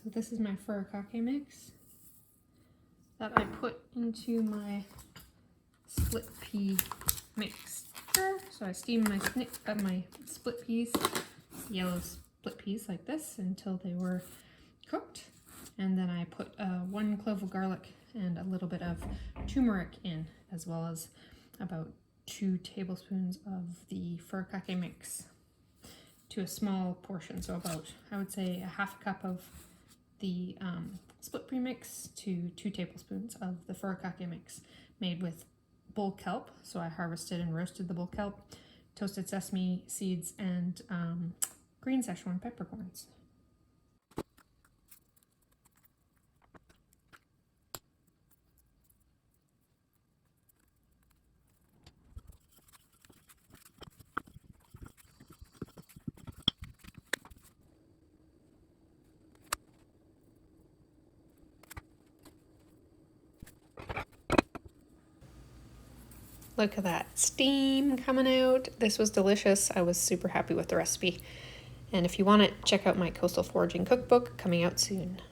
So this is my furikake mix that I put into my split pea mixture. So I steam my split peas, yellow split peas like this, until they were cooked. And then I put 1 clove of garlic and a little bit of turmeric in, as well as about 2 tablespoons of the furikake mix to a small portion. So about, I would say, a half a cup of the split premix to 2 tablespoons of the furikake mix, made with bull kelp. So I harvested and roasted the bull kelp, toasted sesame seeds, and green Szechuan peppercorns. Look at that steam coming out. This was delicious. I was super happy with the recipe. And if you want it, check out my coastal foraging cookbook coming out soon.